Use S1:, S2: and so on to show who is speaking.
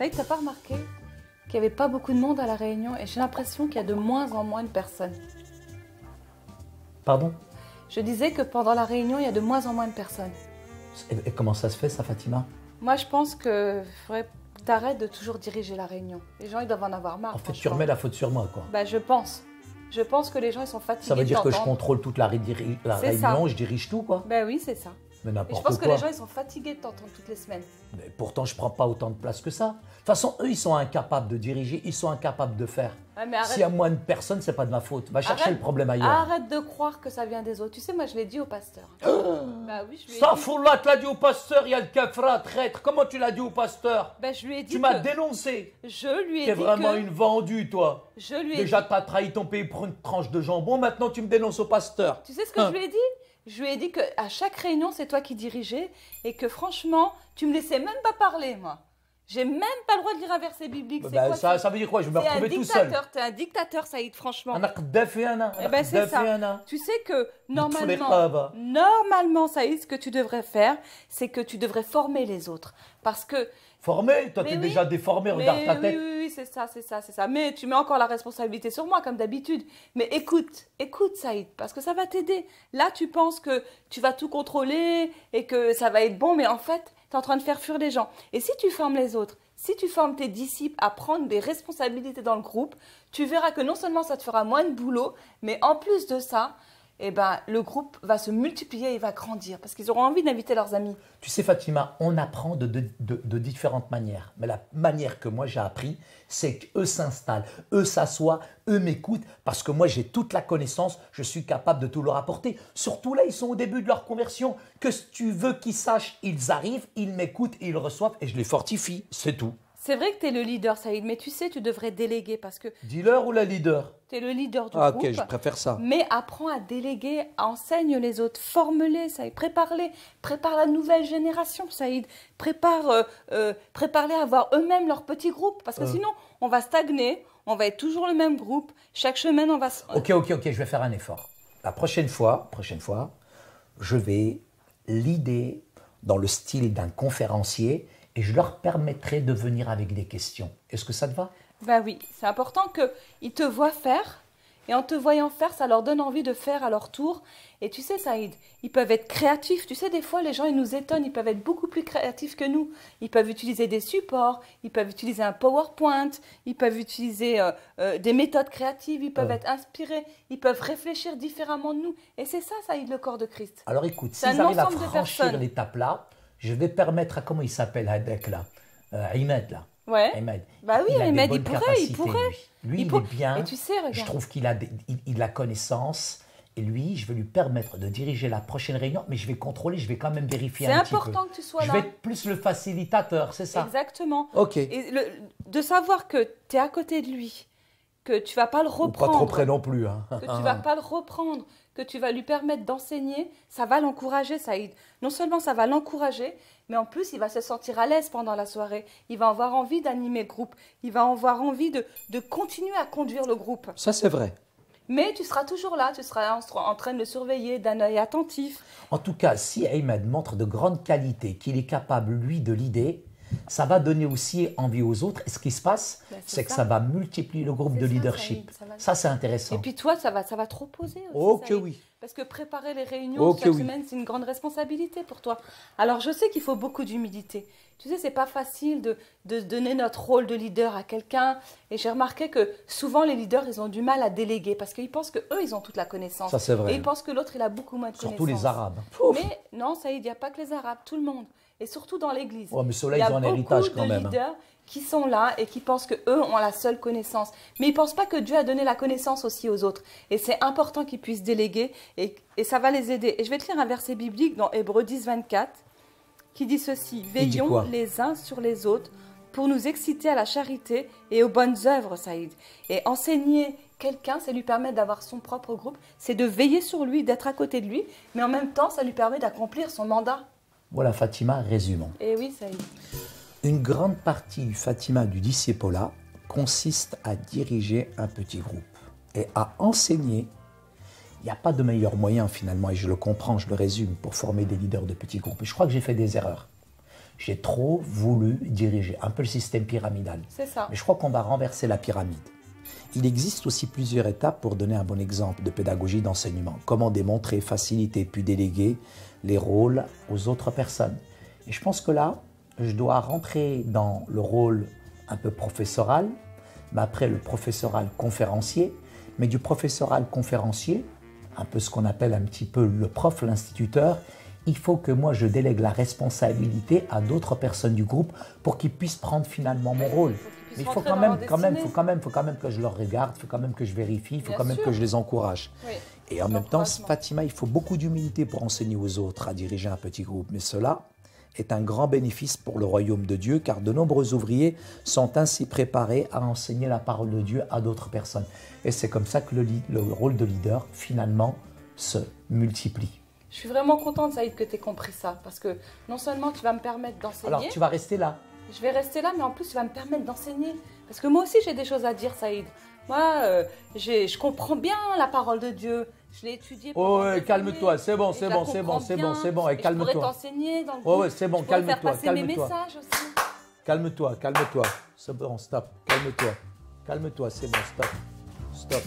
S1: Saïd, t'as pas remarqué qu'il n'y avait pas beaucoup de monde à la réunion et j'ai l'impression qu'il y a de moins en moins de personnes.
S2: Pardon?
S1: Je disais que pendant la réunion, il y a de moins en moins de personnes.
S2: Et comment ça se fait, ça, Fatima?
S1: Moi, je pense qu'il faudrait que t'arrêtes de toujours diriger la réunion. Les gens, ils doivent en avoir marre.
S2: En fait, tu remets la faute sur moi, quoi.
S1: Bah, je pense. Je pense que les gens, ils sont fatigués.
S2: Ça veut dire que je
S1: d'entendre.
S2: contrôle toute la réunion, je dirige tout, quoi.
S1: Ben oui, c'est ça.
S2: Mais
S1: Et je
S2: n'importe
S1: pense
S2: quoi.
S1: que les gens, ils sont fatigués de t'entendre toutes les semaines.
S2: Mais pourtant, je prends pas autant de place que ça. De toute façon, eux, ils sont incapables de diriger, ils sont incapables de faire.
S1: Ouais, mais arrête.
S2: S'il y a moins de personnes, c'est pas de ma faute. Va chercher
S1: Arrête.
S2: le problème ailleurs.
S1: Arrête de croire que ça vient des autres. Tu sais, moi, je l'ai dit au pasteur. Bah oui, je lui ai
S2: Ça
S1: dit.
S2: fout là, tu l'as dit au pasteur, il y a le kafra, traître. Comment tu l'as dit au pasteur?
S1: Ben, je lui ai dit
S2: Tu m'as
S1: que...
S2: dénoncé.
S1: Je lui ai
S2: T'es
S1: dit
S2: vraiment
S1: que...
S2: une vendue, toi.
S1: Je lui ai
S2: Déjà,
S1: dit...
S2: t'as trahi ton pays pour une tranche de jambon, maintenant tu me dénonces au pasteur.
S1: Tu sais ce que je lui ai dit? Je lui ai dit qu'à chaque réunion, c'est toi qui dirigeais et que franchement, tu me laissais même pas parler, moi. J'ai même pas le droit de lire un verset biblique. C'est quoi,
S2: ça veut dire quoi? Je vais me retrouver tout seul.
S1: T'es un dictateur, Saïd, franchement.
S2: أنا قدافي أنا.
S1: Eh ben, c'est ça.
S2: أنا.
S1: Tu sais que
S2: الرقابة.
S1: normalement, Saïd, ce que tu devrais faire, c'est que tu devrais former les autres. Parce que...
S2: Formé? Toi,
S1: Mais
S2: t'es
S1: oui.
S2: déjà déformé, regarde
S1: Mais
S2: ta tête.
S1: oui, c'est ça. Mais tu mets encore la responsabilité sur moi, comme d'habitude. Mais écoute, Saïd, parce que ça va t'aider. Là, tu penses que tu vas tout contrôler et que ça va être bon, mais en fait, tu es en train de faire fuir les gens. Et si tu formes les autres, si tu formes tes disciples à prendre des responsabilités dans le groupe, tu verras que non seulement ça te fera moins de boulot, mais en plus de ça, eh ben, le groupe va se multiplier et va grandir parce qu'ils auront envie d'inviter leurs amis.
S2: Tu sais, Fatima, on apprend de différentes manières. Mais la manière que moi j'ai appris, c'est qu'eux s'installent, eux s'assoient, eux m'écoutent, parce que moi j'ai toute la connaissance, je suis capable de tout leur apporter. Surtout là, ils sont au début de leur conversion. Que si tu veux qu'ils sachent, ils arrivent, ils m'écoutent, ils reçoivent et je les fortifie, c'est tout.
S1: C'est vrai que tu es le leader, Saïd, mais tu sais, tu devrais déléguer parce que
S2: Dealer ou la leader?
S1: tu es le leader du
S2: Ah,
S1: groupe.
S2: ok, je préfère ça.
S1: Mais apprends à déléguer, enseigne les autres, forme-les, Saïd, prépare-les, prépare la nouvelle génération, Saïd, prépare-les à avoir eux-mêmes leur petit groupe, parce que sinon, on va stagner, on va être toujours le même groupe, chaque semaine, on va...
S2: Ok, je vais faire un effort. La prochaine fois, je vais l'idée dans le style d'un conférencier et je leur permettrai de venir avec des questions. Est-ce que ça te va?
S1: Bah oui, c'est important qu'ils te voient faire, et en te voyant faire, ça leur donne envie de faire à leur tour. Et tu sais, Saïd, ils peuvent être créatifs. Tu sais, des fois, les gens, ils nous étonnent, ils peuvent être beaucoup plus créatifs que nous. Ils peuvent utiliser des supports, ils peuvent utiliser un PowerPoint, ils peuvent utiliser des méthodes créatives, ils peuvent être inspirés, ils peuvent réfléchir différemment de nous. Et c'est ça, Saïd, le corps de Christ.
S2: Alors écoute,
S1: C'est
S2: s'ils
S1: un
S2: arrivent à
S1: ensemble de
S2: franchir
S1: personnes.
S2: l'étape là, je vais permettre à, comment il s'appelle, Hadek là, Ahmed là.
S1: Ouais.
S2: Ahmed.
S1: Bah oui,
S2: Il a des
S1: Ahmed, il
S2: bonnes
S1: pourrait,
S2: capacités,
S1: il pourrait.
S2: Lui, il
S1: pour-
S2: est bien.
S1: Et tu sais, regarde.
S2: Je trouve qu'il a, il a connaissance. Et lui, je vais lui permettre de diriger la prochaine réunion, mais je vais contrôler, je vais quand même vérifier
S1: C'est
S2: un petit peu.
S1: important que tu sois
S2: Je
S1: là.
S2: vais être plus le facilitateur, c'est ça?
S1: Exactement.
S2: Ok.
S1: Et de savoir que tu es à côté de lui, que tu vas pas le
S2: Ou pas
S1: reprendre,
S2: trop près non plus. Hein.
S1: que tu vas pas le reprendre, que tu vas lui permettre d'enseigner, ça va l'encourager, Saïd. Non seulement ça va l'encourager, mais en plus il va se sentir à l'aise pendant la soirée. Il va avoir envie d'animer le groupe. Il va avoir envie de continuer à conduire le groupe.
S2: Ça, c'est vrai.
S1: Mais tu seras toujours là, tu seras en train de le surveiller d'un œil attentif.
S2: En tout cas, si Ahmed montre de grandes qualités, qu'il est capable, lui, de l'idée, ça va donner aussi envie aux autres. Et ce qui se passe,
S1: Ben,
S2: c'est que ça va multiplier le groupe
S1: C'est
S2: de
S1: ça,
S2: leadership.
S1: ça va-
S2: Ça, c'est intéressant.
S1: Et puis toi, ça va te reposer aussi.
S2: Oh que
S1: Saïd.
S2: oui.
S1: Parce que préparer les réunions
S2: Oh
S1: chaque
S2: que oui.
S1: semaine, c'est une grande responsabilité pour toi. Alors je sais qu'il faut beaucoup d'humilité. Tu sais, c'est pas facile de donner notre rôle de leader à quelqu'un. Et j'ai remarqué que souvent les leaders, ils ont du mal à déléguer parce qu'ils pensent qu'eux, ils ont toute la connaissance.
S2: Ça, c'est vrai.
S1: Et ils pensent que l'autre, il a beaucoup moins de
S2: Surtout
S1: connaissances.
S2: les Arabes. Ouf.
S1: Mais non, Saïd, il n'y a pas que les Arabes, tout le monde. Et surtout dans l'Église.
S2: Oh, mais ceux-là,
S1: Il y a
S2: ils ont un
S1: beaucoup
S2: héritage quand
S1: de
S2: même, hein.
S1: leaders qui sont là et qui pensent qu'eux ont la seule connaissance. Mais ils ne pensent pas que Dieu a donné la connaissance aussi aux autres. Et c'est important qu'ils puissent déléguer et ça va les aider. Et je vais te lire un verset biblique dans Hébreux 10, 24 qui dit ceci.
S2: dit
S1: Veillons
S2: quoi?
S1: les uns sur les autres pour nous exciter à la charité et aux bonnes œuvres, Saïd. Et enseigner quelqu'un, c'est lui permettre d'avoir son propre groupe, c'est de veiller sur lui, d'être à côté de lui, mais en même temps, ça lui permet d'accomplir son mandat.
S2: Voilà, Fatima, résumons.
S1: Et oui, Saïd.
S2: Une grande partie du Fatima du discipolat consiste à diriger un petit groupe et à enseigner. Il n'y a pas de meilleur moyen finalement, et je le comprends, je le résume, pour former des leaders de petits groupes. Et je crois que j'ai fait des erreurs. J'ai trop voulu diriger, un peu le système pyramidal.
S1: C'est ça.
S2: Mais je crois qu'on va renverser la pyramide. Il existe aussi plusieurs étapes pour donner un bon exemple de pédagogie d'enseignement. Comment démontrer, faciliter, puis déléguer les rôles aux autres personnes. Et je pense que là, je dois rentrer dans le rôle un peu professoral, mais après le professoral conférencier, mais du professoral conférencier, un peu ce qu'on appelle un petit peu le prof, l'instituteur, il faut que moi je délègue la responsabilité à d'autres personnes du groupe pour qu'ils puissent prendre finalement mon rôle. Mais il faut quand même que je leur regarde, il faut quand même que je vérifie, il faut quand même que je les encourage.
S1: Oui.
S2: Et en même temps, Fatima, il faut beaucoup d'humilité pour enseigner aux autres à diriger un petit groupe. Mais cela est un grand bénéfice pour le royaume de Dieu, car de nombreux ouvriers sont ainsi préparés à enseigner la parole de Dieu à d'autres personnes. Et c'est comme ça que le rôle de leader, finalement, se multiplie.
S1: Je suis vraiment contente, Saïd, que tu aies compris ça. Parce que non seulement tu vas me permettre d'enseigner.
S2: Alors, tu vas rester là.
S1: Je vais rester là, mais en plus, tu vas me permettre d'enseigner. Parce que moi aussi, j'ai des choses à dire, Saïd. Moi, je comprends bien la parole de Dieu. Je l'ai étudiée.
S2: Oh, ouais, calme-toi, c'est bon, c'est bon, et calme-toi.
S1: Je pourrais t'enseigner dans le groupe.
S2: Oh, ouais, c'est bon, calme-toi,
S1: faire passer mes messages aussi.
S2: Calme-toi. C'est bon, stop. Calme-toi, c'est bon, stop.